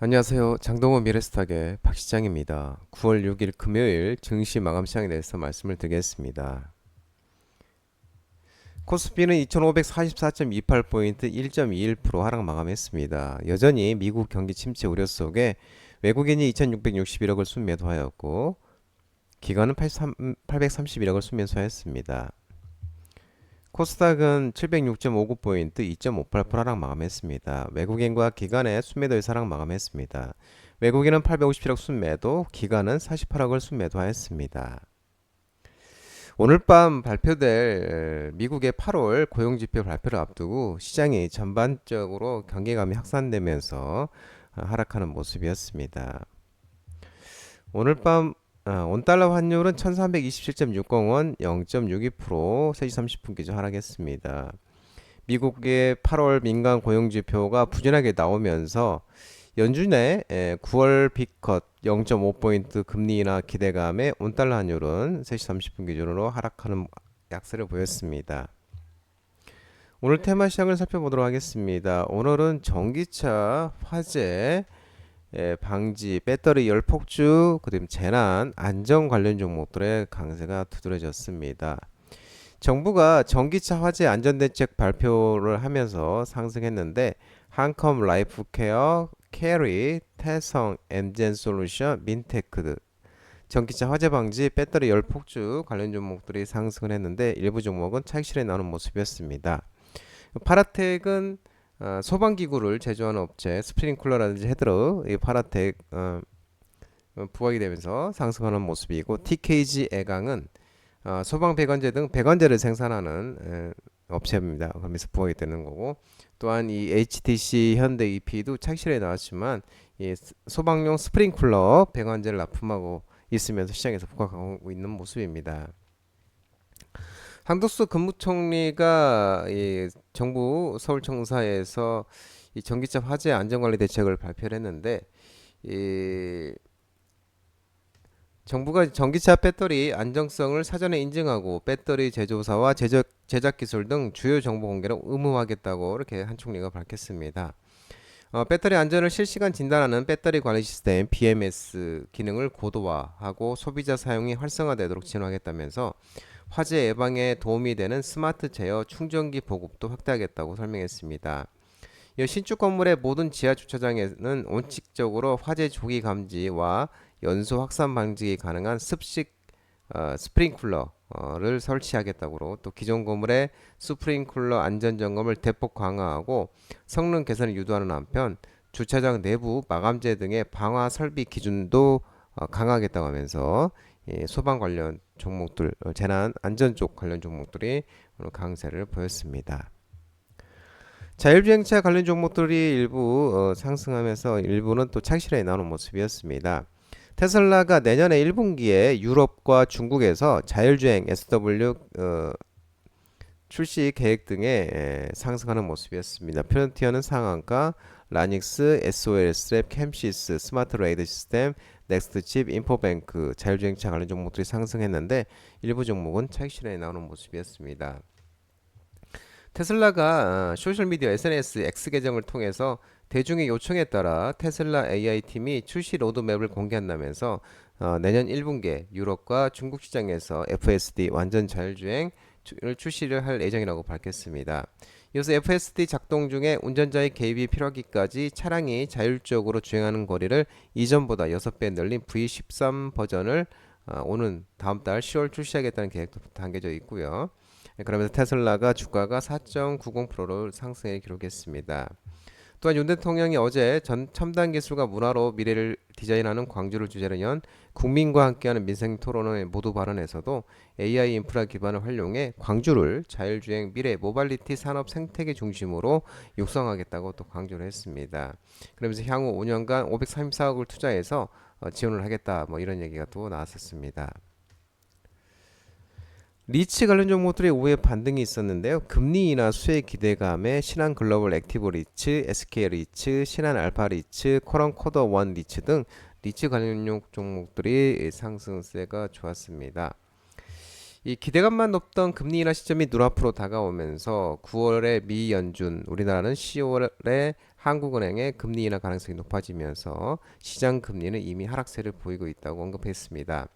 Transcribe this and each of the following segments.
안녕하세요. 장동원 미래스탁의 박시장입니다. 9월 6일 금요일 증시 마감 시장에 대해서 말씀을 드리겠습니다. 코스피는 2544.28포인트 1.21% 하락 마감했습니다. 여전히 미국 경기 침체 우려 속에 외국인이 2661억을 순매도하였고 기관은 831억을 순매수하였습니다. 코스닥은 706.59포인트 2.58% 하락 마감했습니다. 외국인과 기관의 순매도의 하락 마감했습니다. 외국인은 857억 순매도, 기관은 48억을 순매도하였습니다. 오늘 밤 발표될 미국의 8월 고용지표 발표를 앞두고 시장이 전반적으로 경계감이 확산되면서 하락하는 모습이었습니다. 오늘 밤 원달러 환율은 1327.60원 0.62% 3시 30분 기준 하락했습니다. 미국의 8월 민간 고용지표가 부진하게 나오면서 연준의 9월 빅컷 0.5포인트 금리 인하 기대감에 원달러 환율은 3시 30분 기준으로 하락하는 약세를 보였습니다. 오늘 테마 시장을 살펴보도록 하겠습니다. 오늘은 전기차, 화재, 방지, 배터리 열 폭주, 그리고 재난, 안전 관련 종목들의 강세가 두드러졌습니다. 정부가 전기차 화재 안전대책 발표를 하면서 상승했는데 한컴 라이프케어, 캐리, 태성, 엔젠솔루션, 민테크 등 전기차 화재 방지, 배터리 열 폭주 관련 종목들이 상승을 했는데 일부 종목은 차익 실현에 나오는 모습이었습니다. 파라텍은 소방기구를 제조하는 업체 스프링쿨러라든지 헤드러 이 파라텍 부각이 되면서 상승하는 모습이고 TKG 애강은 소방 배관제 등 배관제를 생산하는 업체입니다. 그러면서 부각이 되는 거고 또한 이 HTC 현대 EP도 착실에 나왔지만 이 소방용 스프링쿨러 배관제를 납품하고 있으면서 시장에서 부각하고 있는 모습입니다. 한덕수 국무총리가 이 정부 서울청사에서 이 전기차 화재 안전관리 대책을 발표를 했는데 이 정부가 전기차 배터리 안정성을 사전에 인증하고 배터리 제조사와 제작 기술 등 주요 정보 공개를 의무화하겠다고 이렇게 한 총리가 밝혔습니다. 배터리 안전을 실시간 진단하는 배터리 관리 시스템 BMS 기능을 고도화하고 소비자 사용이 활성화되도록 진화하겠다면서 화재 예방에 도움이 되는 스마트 제어 충전기 보급도 확대하겠다고 설명했습니다. 이 신축 건물의 모든 지하 주차장에는 원칙적으로 화재 조기 감지와 연소 확산 방지가 가능한 습식 스프링쿨러를 설치하겠다고 또 기존 건물의 스프링쿨러 안전 점검을 대폭 강화하고 성능 개선을 유도하는 한편 주차장 내부 마감재 등의 방화 설비 기준도 강화하겠다고 하면서 소방 관련 종목들, 재난 안전 쪽 관련 종목들이 오늘 강세를 보였습니다. 자율주행차 관련 종목들이 일부 상승하면서 일부는 또 착실하게 나오는 모습이었습니다. 테슬라가 내년에 1분기에 유럽과 중국에서 자율주행 SW 출시 계획 등에 상승하는 모습이었습니다. 프론티어는 상한가, 라닉스, SOL, 스랩, 캠시스, 스마트 레이더 시스템, 넥스트칩, 인포뱅크, 자율주행차 관련 종목들이 상승했는데 일부 종목은 차익 실현에 나오는 모습이었습니다. 테슬라가 소셜미디어 SNS X 계정을 통해서 대중의 요청에 따라 테슬라 AI 팀이 출시 로드맵을 공개한다면서 내년 1분기에 유럽과 중국 시장에서 FSD 완전 자율주행을 출시를 할 예정이라고 밝혔습니다. 이어서 FSD 작동 중에 운전자의 개입이 필요하기까지 차량이 자율적으로 주행하는 거리를 이전보다 6배 늘린 V13 버전을 오는 다음 달 10월 출시하겠다는 계획도 담겨져 있고요. 그러면서 테슬라가 주가가 4.90%를 상승해 기록했습니다. 또한 윤 대통령이 어제 첨단 기술과 문화로 미래를 디자인하는 광주를 주제로 연 국민과 함께하는 민생 토론회 모두 발언에서도 AI 인프라 기반을 활용해 광주를 자율주행 미래 모빌리티 산업 생태계 중심으로 육성하겠다고 또 강조를 했습니다. 그러면서 향후 5년간 534억을 투자해서 지원을 하겠다 뭐 이런 얘기가 또 나왔었습니다. 리츠 관련 종목들의 오후에 반등이 있었는데요. 금리 인하 수혜 기대감에 신한 글로벌 액티브 리츠, SK 리츠, 신한 알파 리츠, 코런 코더 원 리츠 등 리츠 관련 종목들이 상승세가 좋았습니다. 이 기대감만 높던 금리 인하 시점이 눈앞으로 다가오면서 9월에 미 연준, 우리나라는 10월에 한국은행의 금리 인하 가능성이 높아지면서 시장 금리는 이미 하락세를 보이고 있다고 언급했습니다.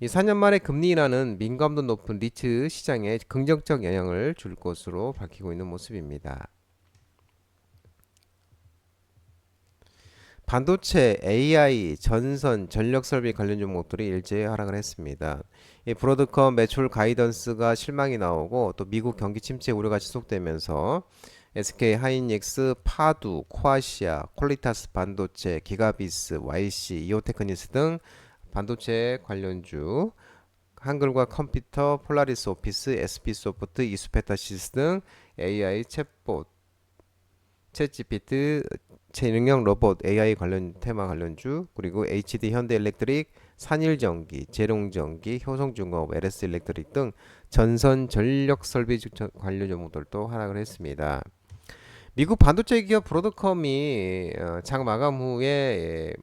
이 4년 만에 금리 인하는 민감도 높은 리츠 시장에 긍정적 영향을 줄 것으로 밝히고 있는 모습입니다. 반도체, AI, 전선, 전력 설비 관련 종목들이 일제히 하락을 했습니다. 이 브로드컴 매출 가이던스가 실망이 나오고 또 미국 경기 침체 우려가 지속되면서 SK 하이닉스, 파두, 코아시아, 퀄리타스 반도체, 기가비스, YC, 이오테크니스 등 반도체 관련주, 한글과 컴퓨터, 폴라리스 오피스, SP소프트, 이수페타시스 등 AI 챗봇, 챗GPT, 재능형 로봇, AI 관련 테마 관련주, 그리고 HD 현대일렉트릭, 산일전기, 재롱전기, 효성중공업, LS일렉트릭 등 전선 전력 설비 관련 종목들도 하락을 했습니다. 미국 반도체 기업 브로드컴이 장 마감 후에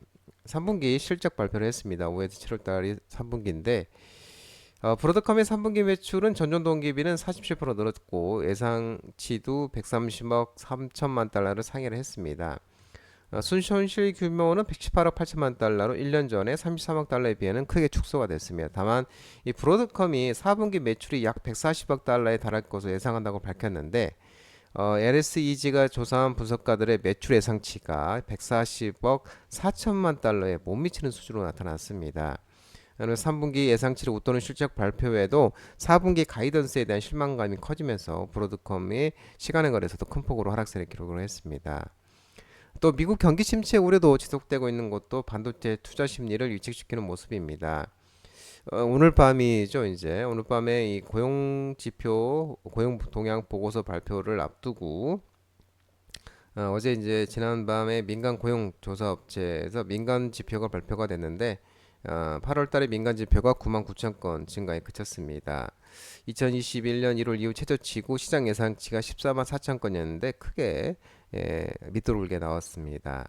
3분기 실적 발표를 했습니다. 5에서 7월달이 3분기인데 브로드컴의 3분기 매출은 전년 동기비는 47% 늘었고 예상치도 130억 3천만 달러를 상회를 했습니다. 순손실 규모는 118억 8천만 달러로 1년 전에 33억 달러에 비해는 크게 축소가 됐습니다. 다만 이 브로드컴이 4분기 매출이 약 140억 달러에 달할 것으로 예상한다고 밝혔는데 LSEG가 조사한 분석가들의 매출 예상치가 140억 4천만 달러에 못 미치는 수준으로 나타났습니다. 3분기 예상치를 웃도는 실적 발표 외에도 4분기 가이던스에 대한 실망감이 커지면서 브로드컴이 시간의 거래에서도 큰 폭으로 하락세를 기록을 했습니다. 또 미국 경기 침체 우려도 지속되고 있는 것도 반도체 투자 심리를 위축시키는 모습입니다. 오늘 밤이죠, 이제. 오늘 밤에 이 고용 지표, 고용 동향 보고서 발표를 앞두고 어제 이제 지난 밤에 민간 고용 조사 업체에서 민간 지표가 발표가 됐는데 8월 달에 민간 지표가 9만 9천 건 증가에 그쳤습니다. 2021년 1월 이후 최저치고 시장 예상치가 14만 4천 건이었는데 크게 밑도르게 나왔습니다.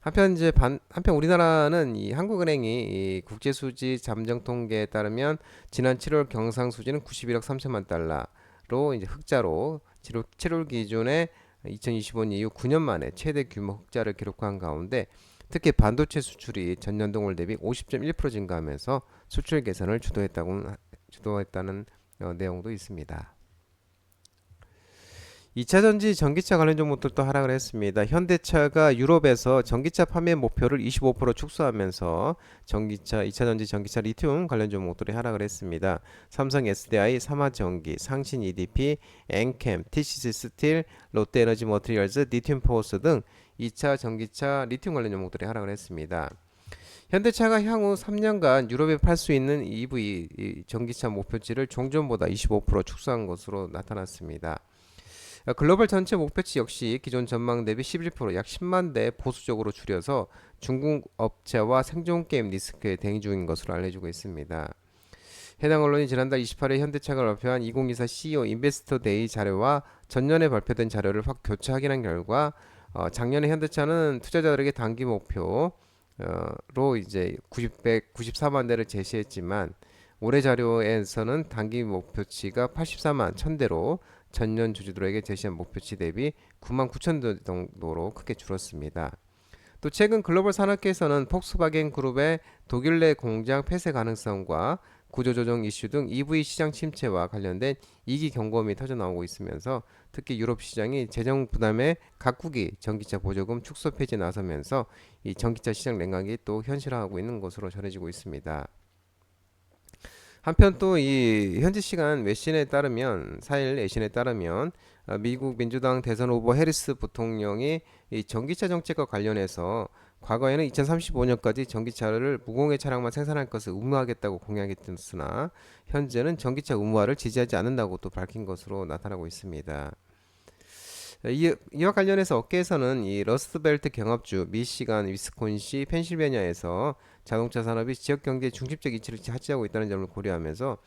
한편 우리나라는 이 한국은행이 이 국제수지 잠정 통계에 따르면 지난 7월 경상 수지는 91억 3천만 달러로 이제 흑자로 7월 기준에 2025년 이후 9년 만에 최대 규모 흑자를 기록한 가운데 특히 반도체 수출이 전년 동월 대비 50.1% 증가하면서 수출 개선을 주도했다는 내용도 있습니다. 2차전지 전기차 관련 종목들도 하락을 했습니다. 현대차가 유럽에서 전기차 판매 목표를 25% 축소하면서 전기차, 2차전지 전기차 리튬 관련 종목들이 하락을 했습니다. 삼성 SDI, 삼화전기, 상신 EDP, 엔캠, TCC 스틸, 롯데에너지 머티리얼즈, 리튬 포워스 등 2차 전기차 리튬 관련 종목들이 하락을 했습니다. 현대차가 향후 3년간 유럽에 팔 수 있는 EV 전기차 목표치를 종전보다 25% 축소한 것으로 나타났습니다. 글로벌 전체 목표치 역시 기존 전망 대비 11%약 10만 대 보수적으로 줄여서 중국 업체와 생존 게임 리스크에 대응 중인 것으로 알려지고 있습니다. 해당 언론이 지난달 28일 현대차가 발표한 2024 CEO 인베스터 데이 자료와 전년에 발표된 자료를 교차 확인한 결과 작년에 현대차는 투자자들에게 단기 목표로 이제 94만 대를 제시했지만 올해 자료에서는 단기 목표치가 84만 1000대로 전년 주주들에게 제시한 목표치 대비 9만 9천 대 정도로 크게 줄었습니다. 또 최근 글로벌 산업계에서는 폭스바겐 그룹의 독일 내 공장 폐쇄 가능성과 구조조정 이슈 등 EV 시장 침체와 관련된 이기 경고음이 터져나오고 있으면서 특히 유럽 시장이 재정 부담에 각국이 전기차 보조금 축소 폐지에 나서면서 이 전기차 시장 냉각이 또 현실화하고 있는 것으로 전해지고 있습니다. 한편 또 이 현지 시간 외신에 따르면 4일 외신에 따르면 미국 민주당 대선 후보 해리스 부통령이 이 전기차 정책과 관련해서 과거에는 2035년까지 전기차를 무공해 차량만 생산할 것을 의무화하겠다고 공약했으나 현재는 전기차 의무화를 지지하지 않는다고 또 밝힌 것으로 나타나고 있습니다. 이와 관련해서 업계에서는 이 러스트벨트 경합주 미시간, 위스콘시, 펜실베니아에서 자동차 산업이 지역 경제의 중심적 위치를 차지하고 있다는 점을 고려하면서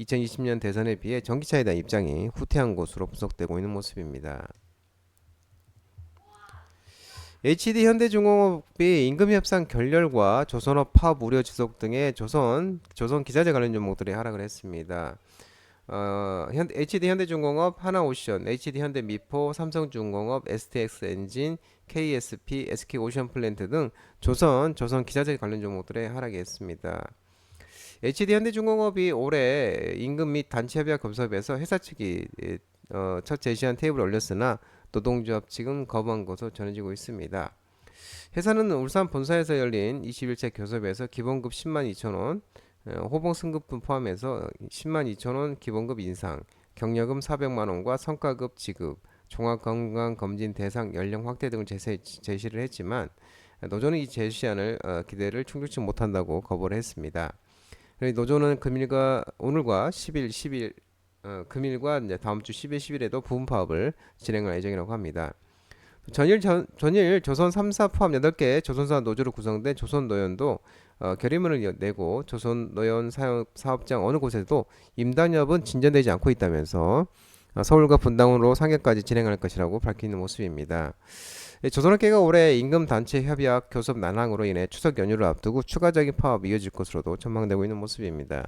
2020년 대선에 비해 전기차에 대한 입장이 후퇴한 것으로 분석되고 있는 모습입니다. HD 현대중공업이 임금 협상 결렬과 조선업 파업 우려 지속 등의 조선 기자재 관련 종목들이 하락을 했습니다. HD 현대중공업, 하나오션, HD 현대미포, 삼성중공업, STX 엔진, KSP, SK오션플랜트 등 조선 기자재 관련 종목들의 하락이 했습니다. HD 현대중공업이 올해 임금 및 단체 협약 검사에서 회사 측이 첫 제시한 테이블을 올렸으나 노동조합 측은 거부한 것으로 전해지고 있습니다. 회사는 울산 본사에서 열린 21차 교섭에서 기본급 10만 2천 원, 호봉 승급분 포함해서 10만 2천 원 기본급 인상, 경력금 400만 원과 성과급 지급, 종합건강검진 대상 연령 확대 등을 제시를 했지만 노조는 이 제시안을 기대를 충족치 못한다고 거부를 했습니다. 노조는 오늘과 10일 금일과 이제 다음 주 10일, 10일에도 부분 파업을 진행할 예정이라고 합니다. 전일 조선 3사 포함 8개 조선사 노조로 구성된 조선노연도 결의문을 내고 조선노연 사업장 어느 곳에도 임단협은 진전되지 않고 있다면서 서울과 분당으로 상계까지 진행할 것이라고 밝히는 모습입니다. 조선업계가 올해 임금 단체 협약 교섭 난항으로 인해 추석 연휴를 앞두고 추가적인 파업이 이어질 것으로도 전망되고 있는 모습입니다.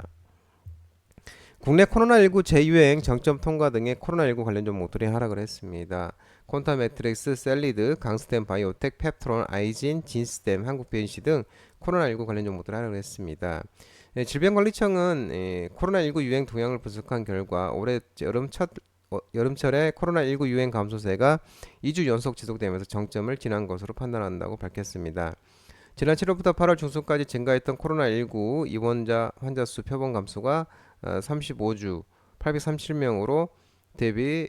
국내 코로나19 재유행 정점 통과 등의 코로나19 관련 종목들이 하락을 했습니다. 콘타매트릭스, 셀리드, 강스템 바이오텍, 펩트론, 아이진, 진스템, 한국변시 등 코로나19 관련 종목들이 하락을 했습니다. 질병관리청은 코로나19 유행 동향을 분석한 결과 올해 여름철에 코로나19 유행 감소세가 2주 연속 지속되면서 정점을 지난 것으로 판단한다고 밝혔습니다. 지난 7월부터 8월 중순까지 증가했던 코로나19 입원자 환자 수 표본 감소가 35주 837명으로 대비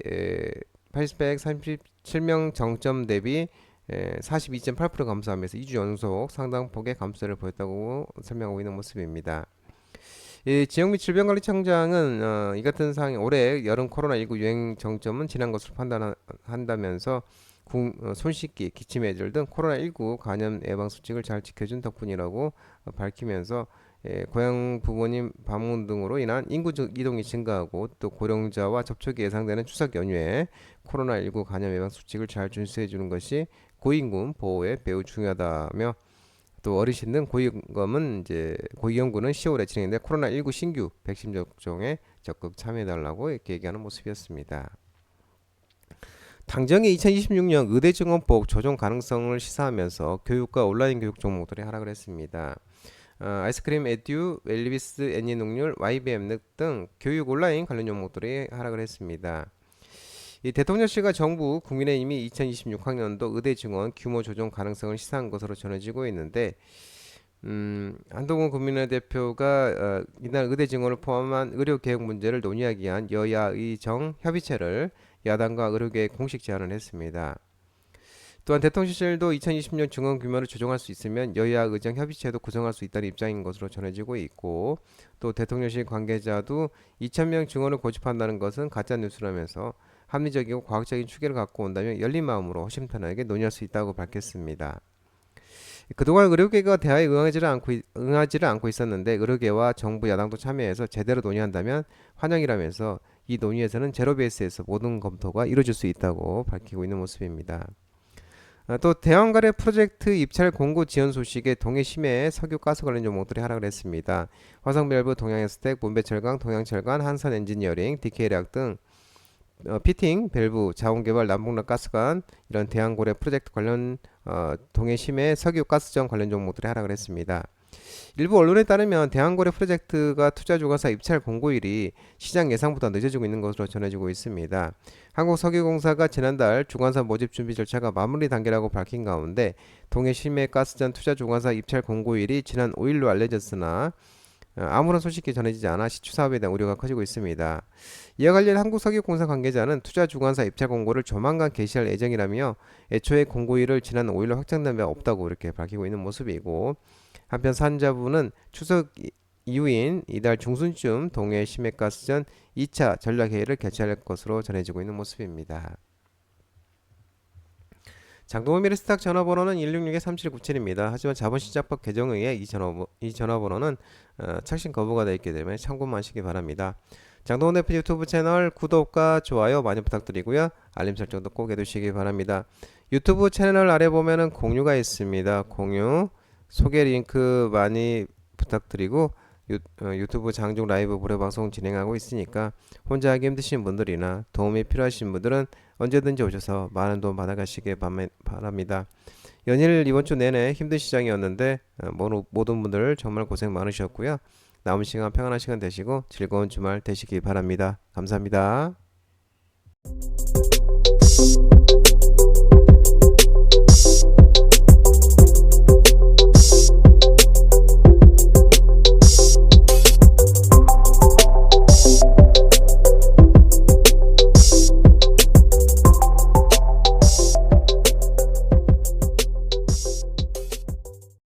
837명 정점 대비 42.8% 감소하면서 2주 연속 상당폭의 감소를 보였다고 설명하고 있는 모습입니다. 지역및 질병관리청장은 이 같은 상황 올해 여름 코로나19 유행 정점은 지난 것으로 판단한다면서 손 씻기, 기침 예절 등 코로나19 감염 예방 수칙을 잘 지켜준 덕분이라고 밝히면서 고향 부모님 방문 등으로 인한 인구 이동이 증가하고 또 고령자와 접촉이 예상되는 추석 연휴에 코로나19 감염 예방 수칙을 잘 준수해 주는 것이 고위험 보호에 매우 중요하다며 또 어르신 등 고위험군은 10월에 진행된 코로나19 신규 백신 접종에 적극 참여해달라고 이렇게 얘기하는 모습이었습니다. 당정이 2026년 의대 증원법 조정 가능성을 시사하면서 교육과 온라인 교육 종목들이 하락을 했습니다. 아이스크림 에듀, 웰리비스, 애니농률, YBM 등 교육 온라인 관련 종목들이 하락을 했습니다. 이 대통령실과 정부, 국민의힘이 2026학년도 의대 증원 규모 조정 가능성을 시사한 것으로 전해지고 있는데 한동훈 국민의 대표가 이날 의대 증원을 포함한 의료 개혁 문제를 논의하기 위한 여야의 협의체를 야당과 의료계에 공식 제안을 했습니다. 또한 대통령실도 2020년 증원 규모를 조정할 수 있으면 여야 의정 협의체도 구성할 수 있다는 입장인 것으로 전해지고 있고 또 대통령실 관계자도 2,000명 증원을 고집한다는 것은 가짜 뉴스라면서 합리적이고 과학적인 추계를 갖고 온다면 열린 마음으로 허심탄회하게 논의할 수 있다고 밝혔습니다. 그동안 의료계가 대화에 응하지를 않고 있었는데 의료계와 정부 야당도 참여해서 제대로 논의한다면 환영이라면서 이 논의에서는 제로 베이스에서 모든 검토가 이루어질 수 있다고 밝히고 있는 모습입니다. 또 대왕가래 프로젝트 입찰 공고 지연 소식에 동해심해 석유 가스 관련 종목들이 하락을 했습니다. 화성밸브, 동양에스텍, 본배철강, 동양철강, 한선엔지니어링, DK레악 등 피팅, 밸브, 자원개발, 남북락 가스관 이런 대왕고래 프로젝트 관련 동해심해 석유 가스전 관련 종목들이 하락을 했습니다. 일부 언론에 따르면 대왕고래 프로젝트가 투자주관사 입찰 공고일이 시장 예상보다 늦어지고 있는 것으로 전해지고 있습니다. 한국석유공사가 지난달 주관사 모집 준비 절차가 마무리 단계라고 밝힌 가운데 동해심해 가스전 투자주관사 입찰 공고일이 지난 5일로 알려졌으나 아무런 소식이 전해지지 않아 시추 사업에 대한 우려가 커지고 있습니다. 이와 관련 한국석유공사 관계자는 투자주관사 입찰 공고를 조만간 개시할 예정이라며 애초에 공고일을 지난 5일로 확정된 바 없다고 이렇게 밝히고 있는 모습이고 한편 산자부는 추석 이후인 이달 중순쯤 동해 심해가스전 2차 전략회의를 개최할 것으로 전해지고 있는 모습입니다. 장동원 미래스탁 전화번호는 166-3797입니다. 하지만 자본시장법 개정에 의해 이 전화번호는 착신 거부가 되어 있기 때문에 참고만 하시기 바랍니다. 장동원 대표 유튜브 채널 구독과 좋아요 많이 부탁드리고요. 알림 설정도 꼭 해두시기 바랍니다. 유튜브 채널 아래 보면은 공유가 있습니다. 공유, 소개 링크 많이 부탁드리고 유튜브 장중 라이브 무료 방송 진행하고 있으니까 혼자 하기 힘드신 분들이나 도움이 필요하신 분들은 언제든지 오셔서 많은 도움 받아가시길 바랍니다. 연일 이번 주 내내 힘든 시장이었는데 모든 분들 정말 고생 많으셨고요. 남은 시간 평안한 시간 되시고 즐거운 주말 되시기 바랍니다. 감사합니다.